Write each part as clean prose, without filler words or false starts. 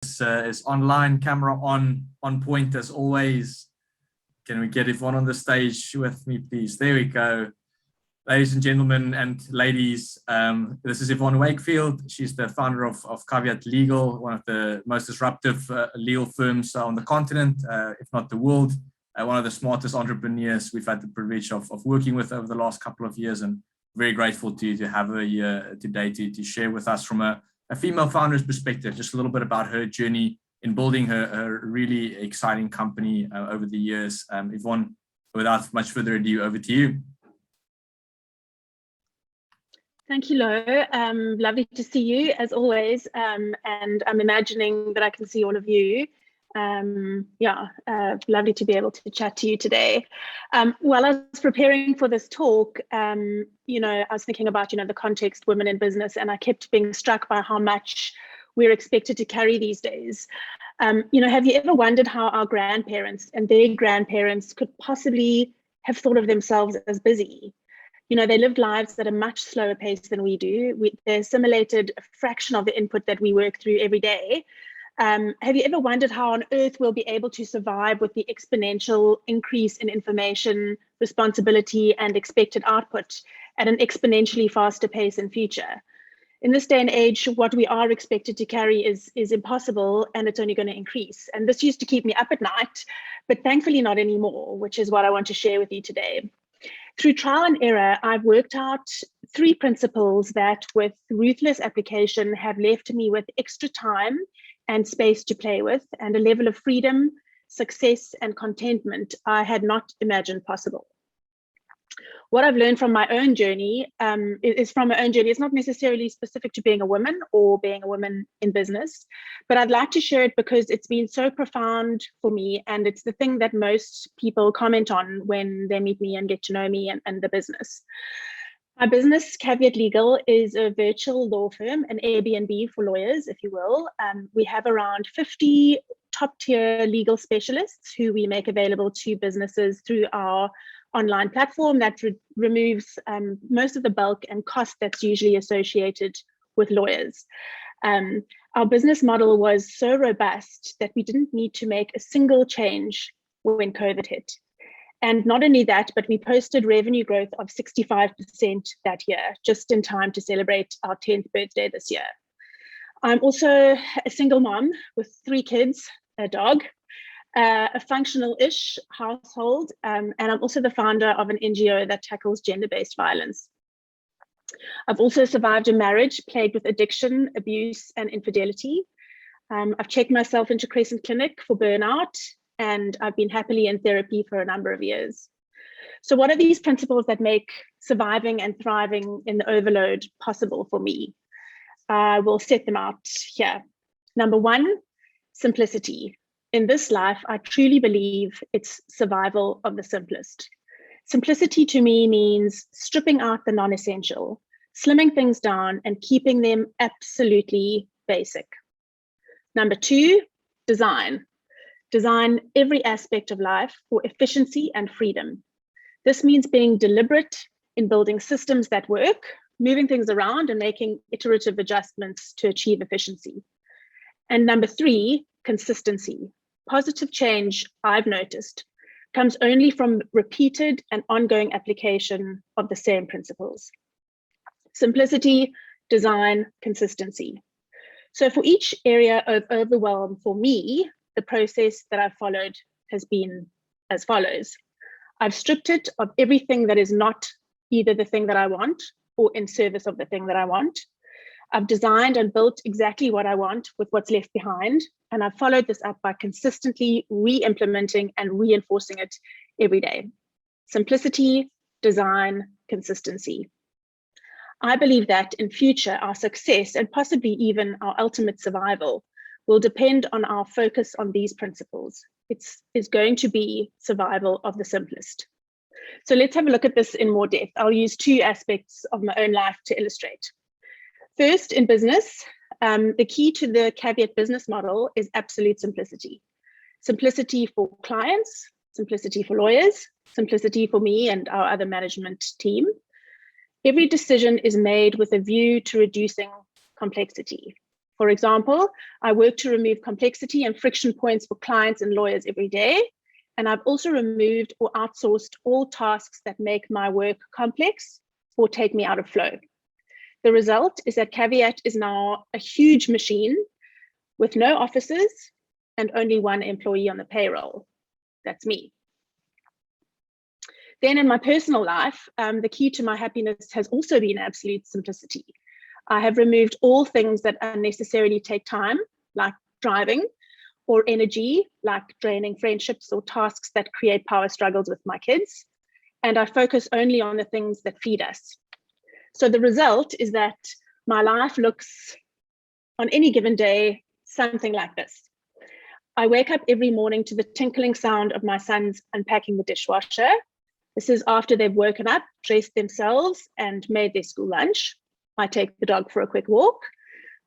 Is online, camera on point as always. Can we get Yvonne on the stage with me, please? There we go. Ladies and gentlemen and ladies, this is Yvonne Wakefield. She's the founder of Caveat Legal, one of the most disruptive legal firms on the continent, if not the world. One of the smartest entrepreneurs we've had the privilege of working with over the last couple of years, and very grateful to have her here today to share with us from a female founder's perspective, just a little bit about her journey in building her really exciting company over the years. Yvonne, without much further ado, over to you. Thank you, Lo. Lovely to see you as always. And I'm imagining that I can see all of you. Lovely to be able to chat to you today. While I was preparing for this talk, I was thinking about, the context, women in business, and I kept being struck by how much we're expected to carry these days. Have you ever wondered how our grandparents and their grandparents could possibly have thought of themselves as busy? They lived lives at a much slower pace than we do. They assimilated a fraction of the input that we work through every day. Have you ever wondered how on earth we'll be able to survive with the exponential increase in information, responsibility, and expected output at an exponentially faster pace in future? In this day and age, what we are expected to carry is impossible, and it's only going to increase. And this used to keep me up at night, but thankfully not anymore, which is what I want to share with you today. Through trial and error, I've worked out 3 principles that, with ruthless application, have left me with extra time and space to play with, and a level of freedom, success, and contentment I had not imagined possible. What I've learned from my own journey is from my own journey. It's not necessarily specific to being a woman or being a woman in business, but I'd like to share it because it's been so profound for me, and it's the thing that most people comment on when they meet me and get to know me and the business. My business, Caveat Legal, is a virtual law firm, an Airbnb for lawyers, if you will. We have around 50 top-tier legal specialists who we make available to businesses through our online platform that removes most of the bulk and cost that's usually associated with lawyers. Our business model was so robust that we didn't need to make a single change when COVID hit. And not only that, but we posted revenue growth of 65% that year, just in time to celebrate our 10th birthday this year. I'm also a single mom with 3 kids, a dog, a functional-ish household, and I'm also the founder of an NGO that tackles gender-based violence. I've also survived a marriage plagued with addiction, abuse, and infidelity. I've checked myself into Crescent Clinic for burnout, and I've been happily in therapy for a number of years. So what are these principles that make surviving and thriving in the overload possible for me? I will set them out here. Number 1, simplicity. In this life, I truly believe it's survival of the simplest. Simplicity to me means stripping out the non-essential, slimming things down, and keeping them absolutely basic. Number 2, design. Design every aspect of life for efficiency and freedom. This means being deliberate in building systems that work, moving things around, and making iterative adjustments to achieve efficiency. And number 3, consistency. Positive change, I've noticed, comes only from repeated and ongoing application of the same principles. Simplicity, design, consistency. So for each area of overwhelm for me, the process that I've followed has been as follows. I've stripped it of everything that is not either the thing that I want or in service of the thing that I want. I've designed and built exactly what I want with what's left behind, and I've followed this up by consistently re-implementing and reinforcing it every day. Simplicity, design, consistency. I believe that in future, our success and possibly even our ultimate survival will depend on our focus on these principles. It's going to be survival of the simplest. So let's have a look at this in more depth. I'll use 2 aspects of my own life to illustrate. First, in business, the key to the Caveat business model is absolute simplicity. Simplicity for clients, simplicity for lawyers, simplicity for me and our other management team. Every decision is made with a view to reducing complexity. For example, I work to remove complexity and friction points for clients and lawyers every day. And I've also removed or outsourced all tasks that make my work complex or take me out of flow. The result is that Caveat is now a huge machine with no offices and only one employee on the payroll. That's me. Then in my personal life, the key to my happiness has also been absolute simplicity. I have removed all things that unnecessarily take time, like driving, or energy, like draining friendships or tasks that create power struggles with my kids. And I focus only on the things that feed us. So the result is that my life looks, on any given day, something like this. I wake up every morning to the tinkling sound of my sons unpacking the dishwasher. This is after they've woken up, dressed themselves, and made their school lunch. I take the dog for a quick walk.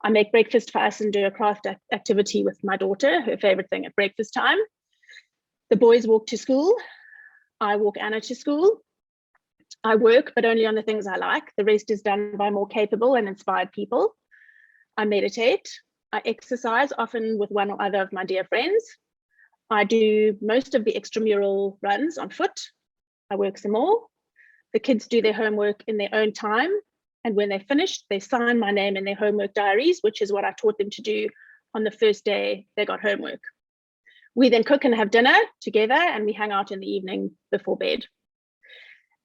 I make breakfast for us and do a craft activity with my daughter, her favorite thing at breakfast time. The boys walk to school. I walk Anna to school. I work, but only on the things I like. The rest is done by more capable and inspired people. I meditate. I exercise, often with one or other of my dear friends. I do most of the extramural runs on foot. I work some more. The kids do their homework in their own time. And when they're finished, they sign my name in their homework diaries, which is what I taught them to do on the first day they got homework. We then cook and have dinner together, and we hang out in the evening before bed.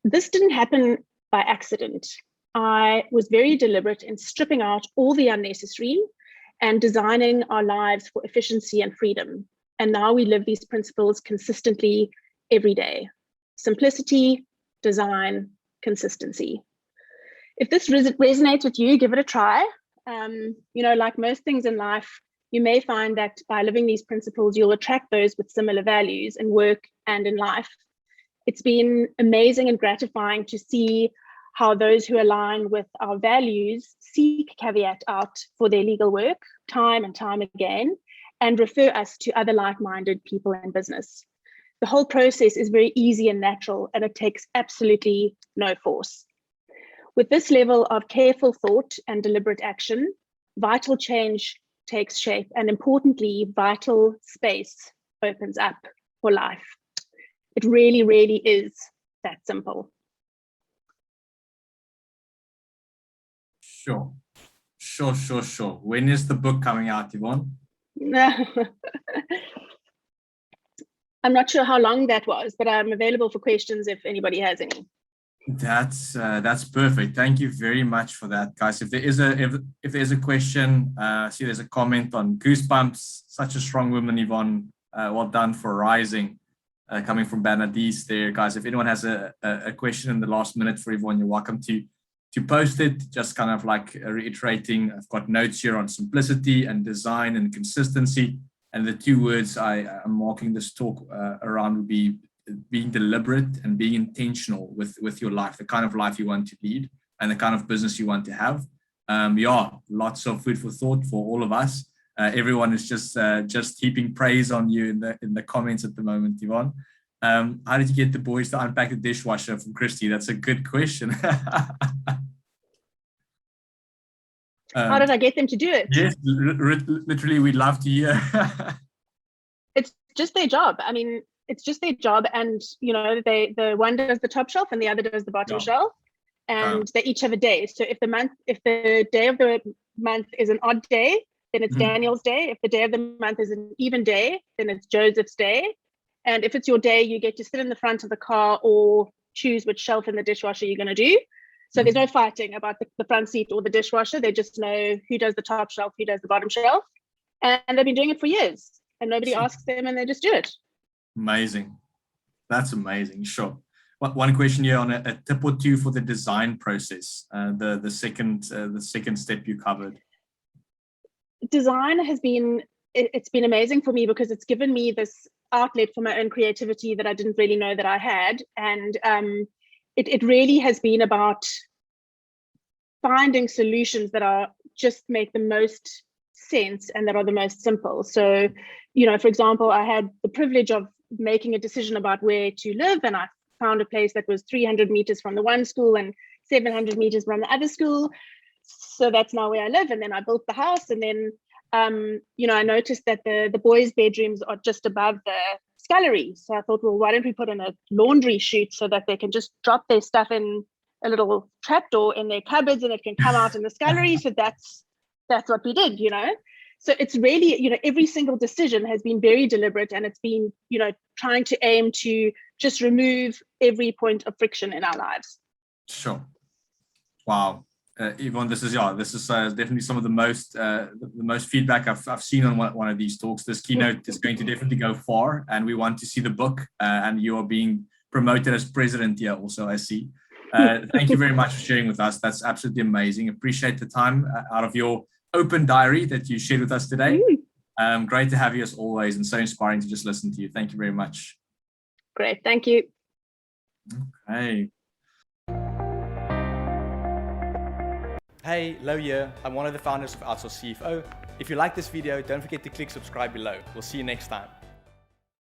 This didn't happen by accident. I was very deliberate in stripping out all the unnecessary and designing our lives for efficiency and freedom. And now we live these principles consistently every day. Simplicity, design, consistency. If this resonates with you, give it a try. Like most things in life, you may find that by living these principles, you'll attract those with similar values in work and in life. It's been amazing and gratifying to see how those who align with our values seek Caveat out for their legal work time and time again, and refer us to other like-minded people in business. The whole process is very easy and natural, and it takes absolutely no force. With this level of careful thought and deliberate action, vital change takes shape, and importantly, vital space opens up for life. It really, really is that simple. Sure. When is the book coming out, Yvonne? I'm not sure how long that was, but I'm available for questions if anybody has any. That's perfect. Thank you very much for that, guys. If there's a question, see there's a comment on Goosebumps. Such a strong woman, Yvonne. Well done for rising. Coming from Banadis there, guys. If anyone has a question in the last minute for Yvonne, you're welcome to post it. Just kind of like reiterating, I've got notes here on simplicity and design and consistency. And the two words I'm marking this talk around would be being deliberate and being intentional with your life, the kind of life you want to lead and the kind of business you want to have. Lots of food for thought for all of us. Everyone is just heaping praise on you in the comments at the moment, Yvonne. How did you get the boys to unpack the dishwasher from Christy? That's a good question. How did I get them to do it? Yes, literally, we'd love to hear. It's just their job. I mean, it's just their job, and the one does the top shelf and the other does the bottom shelf, and they each have a day. So if the day of the month is an odd day, then it's Daniel's day. If the day of the month is an even day, then it's Joseph's day. And if it's your day, you get to sit in the front of the car or choose which shelf in the dishwasher you're going to do. So there's no fighting about the front seat or the dishwasher. They just know who does the top shelf, who does the bottom shelf. And they've been doing it for years, and nobody asks them, and they just do it. Amazing. That's amazing. Sure. One question here on a tip or two for the design process. The second step you covered. Design has been, it's been amazing for me because it's given me this outlet for my own creativity that I didn't really know that I had. And it really has been about finding solutions that are just make the most sense and that are the most simple. So, for example, I had the privilege of making a decision about where to live, and I found a place that was 300 meters from the one school and 700 meters from the other school. so that's now where I live. And then I built the house, and then I noticed that the boys' bedrooms are just above the scullery. So I thought, well, why don't we put in a laundry chute so that they can just drop their stuff in a little trapdoor in their cupboards, and it can come out in the scullery. So that's what we did, So it's really, every single decision has been very deliberate, and it's been, trying to aim to just remove every point of friction in our lives. Sure. Wow. Yvonne, this is definitely some of the most feedback I've seen on one of these talks. This keynote is going to definitely go far, and we want to see the book, and you are being promoted as president here also, I see. Thank you very much for sharing with us. That's absolutely amazing. Appreciate the time out of your open diary that you shared with us today. Great to have you as always, and so inspiring to just listen to you. Thank you very much. Great. Thank you. Okay. Hey, Lo here. I'm one of the founders of Outsource CFO. If you like this video, don't forget to click subscribe below. We'll see you next time.